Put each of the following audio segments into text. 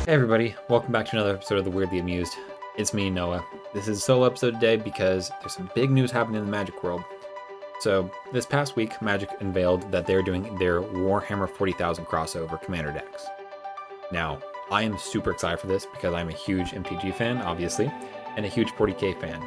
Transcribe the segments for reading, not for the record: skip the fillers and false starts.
Hey everybody, welcome back to another episode of The Weirdly Amused. It's me, Noah. This is a solo episode today because there's some big news happening in the Magic world. So, this past week, Magic unveiled that they're doing their Warhammer 40,000 crossover commander decks. Now, I am super excited for this because I'm a huge MTG fan, obviously, and a huge 40k fan.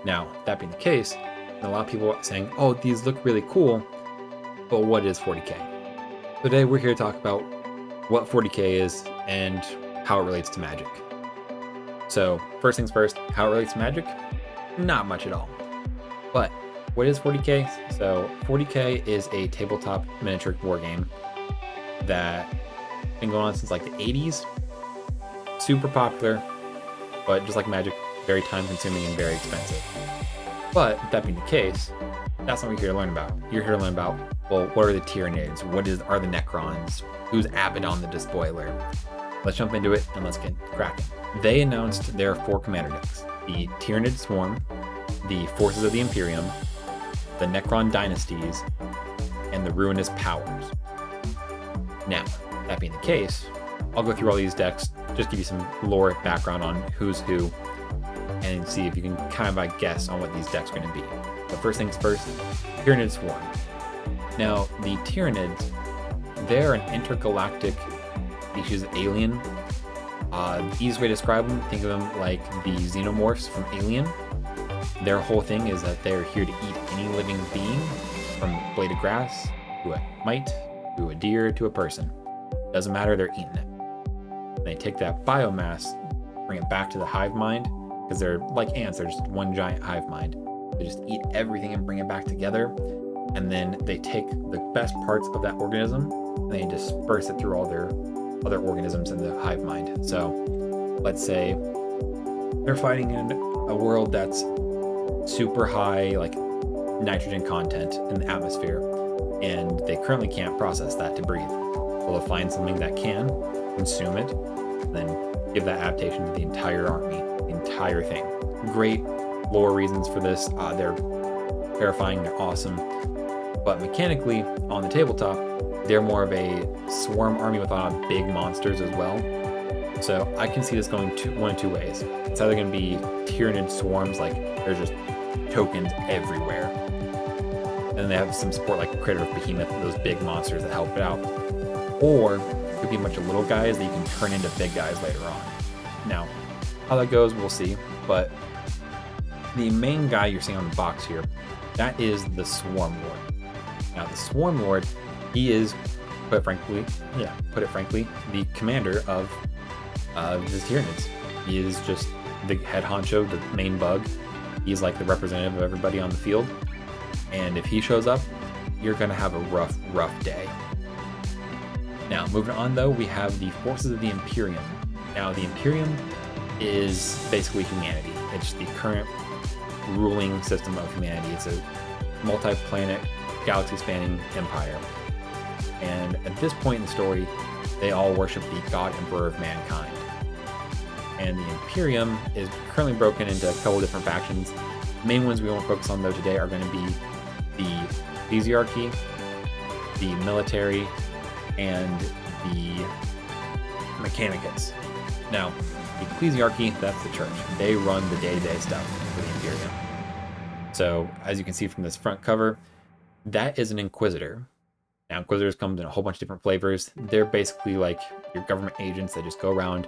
Now, that being the case, a lot of people are saying, oh, these look really cool, but what is 40k? Today, we're here to talk about what 40k is and how it relates to Magic. So, first things first, how it relates to Magic? Not much at all. But, what is 40k? So, 40k is a tabletop miniature war game that's been going on since like the 80s. Super popular, but just like Magic, very time consuming and very expensive. But, that being the case, that's not what you're here to learn about. You're here to learn about, well, what are the Tyranids? Are the Necrons? Who's Abaddon the Despoiler? Let's jump into it and let's get cracking. They announced their 4 commander decks: the Tyranid Swarm, the Forces of the Imperium, the Necron Dynasties, and the Ruinous Powers. Now, that being the case, I'll go through all these decks, just give you some lore background on who's who, and see if you can kind of guess on what these decks are going to be. But first things first, Tyranid Swarm. Now, the Tyranids, they're an intergalactic species of alien. The easiest way to describe them, think of them like the xenomorphs from Alien. Their whole thing is that they're here to eat any living being, from a blade of grass, to a mite, to a deer, to a person. Doesn't matter, they're eating it. They take that biomass, bring it back to the hive mind, because they're like ants, they're just one giant hive mind. They just eat everything and bring it back together, and then they take the best parts of that organism and they disperse it through all their other organisms in the hive mind. So let's say they're fighting in a world that's super high like nitrogen content in the atmosphere, and they currently can't process that to breathe. So they'll find something that can consume it, and then give that adaptation to the entire army, the entire thing. Great lore reasons for this. They're terrifying, they're awesome, but mechanically on the tabletop, they're more of a swarm army with a lot of big monsters as well. So I can see this going one of two ways. It's either going to be Tyranid swarms, like there's just tokens everywhere, and then they have some support like Critter of Behemoth, those big monsters that help it out. Or it could be a bunch of little guys that you can turn into big guys later on. Now, how that goes, we'll see. But the main guy you're seeing on the box here, that is the Swarm Lord. Now, the Swarm Lord, he is, put it frankly, the commander of the Tyranids. He is just the head honcho, the main bug. He's like the representative of everybody on the field. And if he shows up, you're going to have a rough day. Now, moving on though, we have the Forces of the Imperium. Now, the Imperium is basically humanity. It's the current ruling system of humanity. It's a multi-planet, galaxy-spanning empire. And at this point in the story, they all worship the God Emperor of mankind. And the Imperium is currently broken into a couple different factions. The main ones we won't focus on though today are going to be the Ecclesiarchy, the military, and the Mechanicus. Now, the Ecclesiarchy, that's the church. They run the day-to-day stuff for the Imperium. So, as you can see from this front cover, that is an Inquisitor. Now, Inquisitors come in a whole bunch of different flavors. They're basically like your government agents that just go around.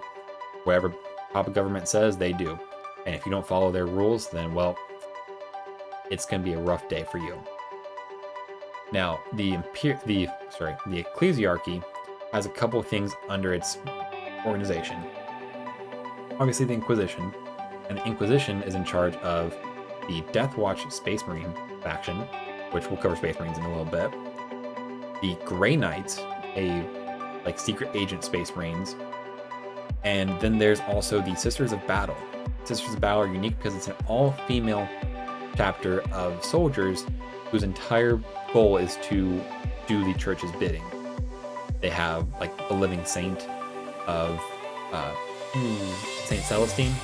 Whatever Papa government says, they do. And if you don't follow their rules, then, well, it's going to be a rough day for you. Now, the Ecclesiarchy has a couple of things under its organization. Obviously, the Inquisition. And the Inquisition is in charge of the Death Watch Space Marine faction, which we'll cover Space Marines in a little bit. The Grey Knights, a like secret agent Space Marines. And then there's also the Sisters of Battle. Sisters of Battle are unique because it's an all-female chapter of soldiers whose entire goal is to do the church's bidding. They have like a living saint of Saint Celestine.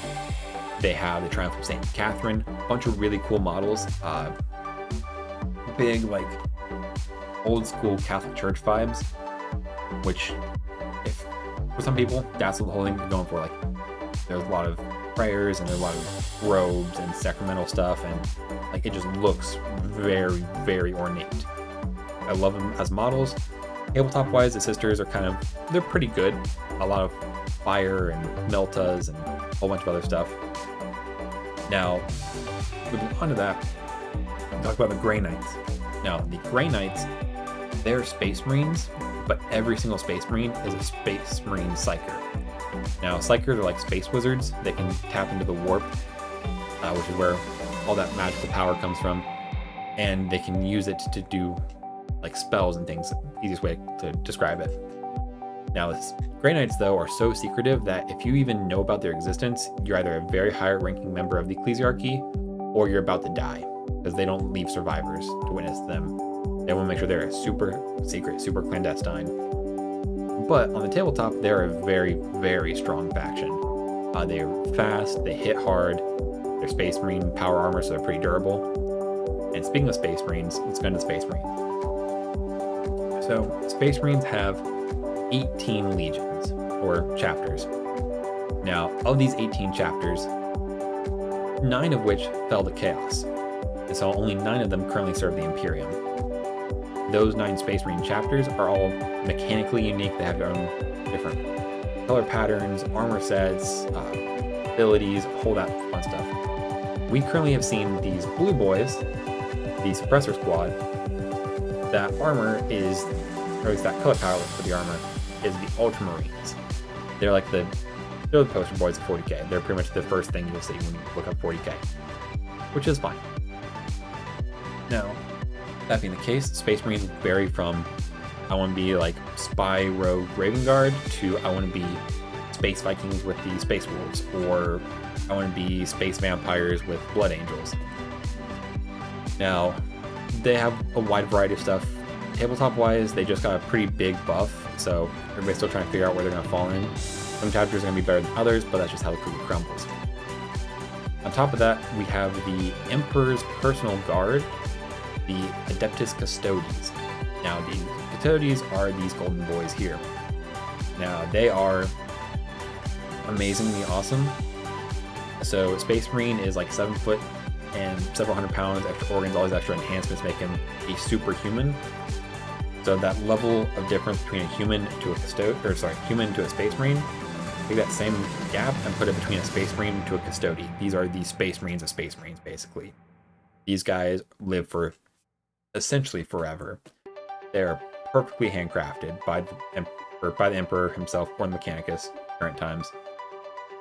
They have the Triumph of Saint Catherine. A bunch of really cool models. Big like old school Catholic Church vibes, which if for some people, that's the whole thing they're going for. Like, there's a lot of prayers and there's a lot of robes and sacramental stuff, and like it just looks very, very ornate. I love them as models. Tabletop wise, the sisters are they're pretty good. A lot of fire and meltas and a whole bunch of other stuff. Now, moving on to that, talk about the Grey Knights. Now, the Grey Knights, they're Space Marines, but every single Space Marine is a Space Marine Psyker. Now, Psykers are like space wizards. They can tap into the warp, which is where all that magical power comes from, and they can use it to do like spells and things. Easiest way to describe it. Now, Grey Knights, though, are so secretive that if you even know about their existence, you're either a very high-ranking member of the Ecclesiarchy, or you're about to die, because they don't leave survivors to witness them. They want to make sure they're super secret, super clandestine. But on the tabletop, they're a very, very strong faction. They're fast, they hit hard, they're Space Marine power armor, so they're pretty durable. And speaking of Space Marines, let's go into Space Marines. So, Space Marines have 18 legions, or chapters. Now, of these 18 chapters, 9 of which fell to Chaos, and so only 9 of them currently serve the Imperium. Those 9 Space Marine chapters are all mechanically unique. They have their own different color patterns, armor sets, abilities, whole that fun stuff. We currently have seen these blue boys, the Suppressor Squad. That armor is, or at least that color palette for the armor, is the Ultramarines. They're the poster boys of 40k. They're pretty much the first thing you'll see when you look up 40k, which is fine. Now, that being the case, Space Marines vary from I want to be like spy rogue Raven Guard to I want to be space Vikings with the Space Wolves, or I want to be space vampires with Blood Angels. Now, they have a wide variety of stuff. Tabletop wise, they just got a pretty big buff, so everybody's still trying to figure out where they're going to fall in. Some chapters are going to be better than others, but that's just how the cookie crumbles. On top of that, we have the Emperor's Personal Guard, the Adeptus Custodes. Now, the Custodes are these golden boys here. Now, they are amazingly awesome. So, Space Marine is like 7 foot and several hundred pounds, extra organs, all these extra enhancements make him a superhuman. So that level of difference between a human to a human to a Space Marine, take that same gap and put it between a Space Marine to a Custode. These are the Space Marines of Space Marines, basically. These guys live for essentially forever. They're perfectly handcrafted by the Emperor himself, or the Mechanicus, current times.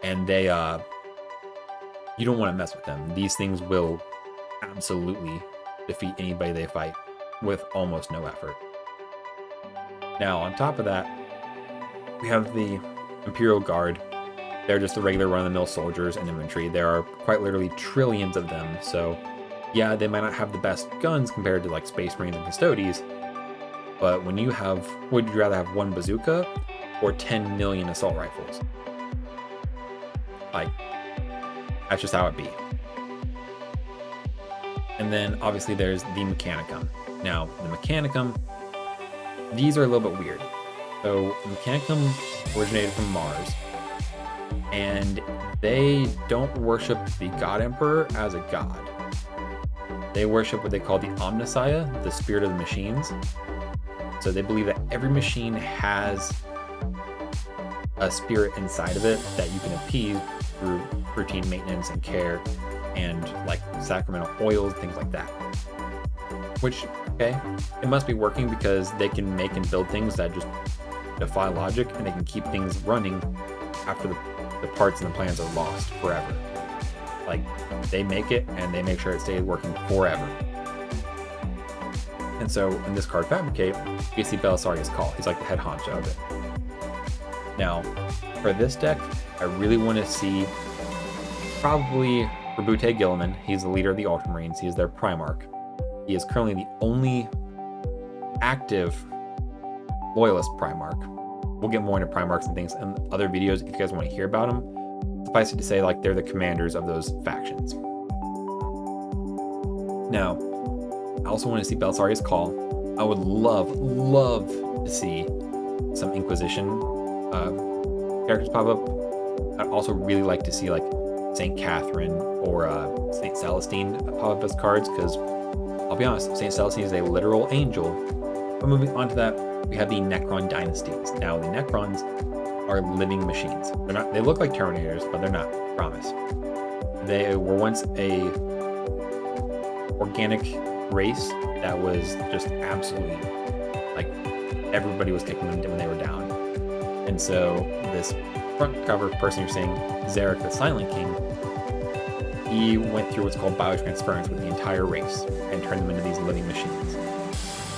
And they, you don't want to mess with them. These things will absolutely defeat anybody they fight with almost no effort. Now, on top of that, we have the Imperial Guard. They're just the regular run-of-the-mill soldiers and infantry. There are quite literally trillions of them, so yeah, they might not have the best guns compared to like Space Marines and Custodes, but when you have, would you rather have 1 bazooka or 10 million assault rifles? Like, that's just how it be. And then obviously there's the Mechanicum. Now, the Mechanicum, these are a little bit weird. So, Mechanicum originated from Mars, and they don't worship the God Emperor as a god. They worship what they call the Omnissiah, the spirit of the machines. So they believe that every machine has a spirit inside of it that you can appease through routine maintenance and care and like sacramental oils, things like that. Which, okay, it must be working because they can make and build things that just defy logic, and they can keep things running after the parts and the plans are lost forever. Like, they make it and they make sure it stays working forever. And so in this card Fabricate, you see Belisarius Call. He's like the head honcho of it. Now, for this deck, I really want to see probably Rabute Gilliman. He's the leader of the Ultramarines. He is their Primarch. He is currently the only active Loyalist Primarch. We'll get more into Primarchs and things in other videos if you guys want to hear about them. Suffice it to say, like, they're the commanders of those factions. Now, I also want to see Belisarius Call. I would love to see some Inquisition characters pop up. I'd also really like to see like Saint Catherine or Saint Celestine pop up as cards, because I'll be honest, Saint Celestine is a literal angel. But moving on to that, we have the Necron Dynasties. Now the Necrons are living machines. They're not. They look like Terminators, but they're not. Promise. They were once a organic race that was just absolutely like everybody was kicking them when they were down. And so this front cover person you're seeing, Zarek the Silent King, he went through what's called biotransference with the entire race and turned them into these living machines.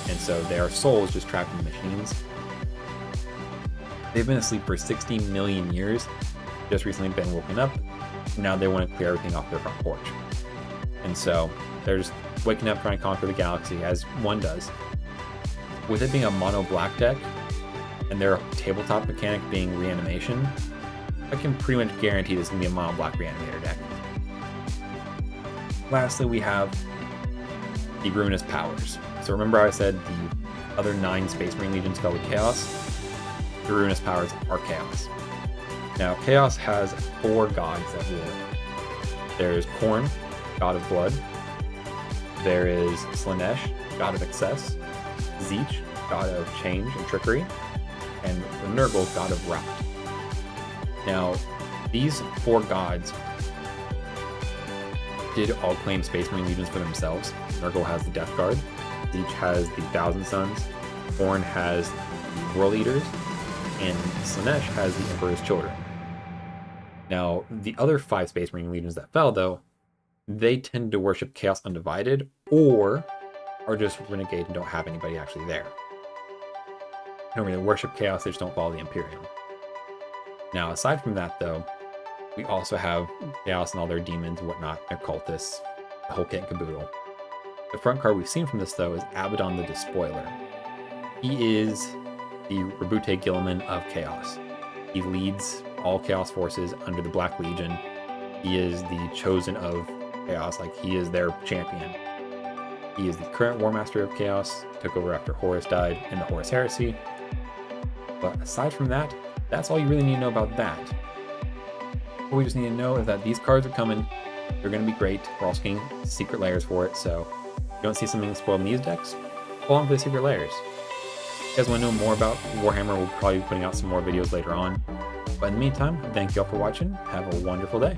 And so their souls just trapped in the machines. They've been asleep for 60 million years, just recently been woken up. Now they want to clear everything off their front porch. And so they're just waking up trying to conquer the galaxy, as one does. With it being a mono black deck, and their tabletop mechanic being reanimation, I can pretty much guarantee this is going to be a mono black reanimator deck. Lastly, we have the Ruinous Powers. So remember I said the other 9 Space Marine Legions fell with Chaos? The Ruinous Powers are Chaos. Now, Chaos has 4 gods that rule it. There's Khorne, god of blood. There is Slaanesh, god of excess. Tzeentch, god of change and trickery. And Nurgle, god of rout. Now, these 4 gods did all claim Space Marine Legions for themselves. Nurgle has the Death Guard. Tzeentch has the Thousand Sons. Khorne has the World Eaters. And Slaanesh has the Emperor's Children. Now, the other 5 Space Marine Legions that fell, though, they tend to worship Chaos Undivided, or are just renegade and don't have anybody actually there. They don't really worship Chaos, they just don't follow the Imperium. Now, aside from that, though, we also have Chaos and all their demons and whatnot, their cultists, the whole kit and caboodle. The front card we've seen from this, though, is Abaddon the Despoiler. He is the Rebute Gilliman of Chaos. He leads all Chaos forces under the Black Legion. He is the chosen of Chaos, like he is their champion. He is the current War Master of Chaos, took over after Horus died in the Horus Heresy. But aside from that, that's all you really need to know about that. What we just need to know is that these cards are coming. They're going to be great. We're also getting secret layers for it, so if you don't see something spoiled in these decks, pull on for the secret layers. If you guys want to know more about Warhammer, we'll probably be putting out some more videos later on. But in the meantime, thank you all for watching. Have a wonderful day.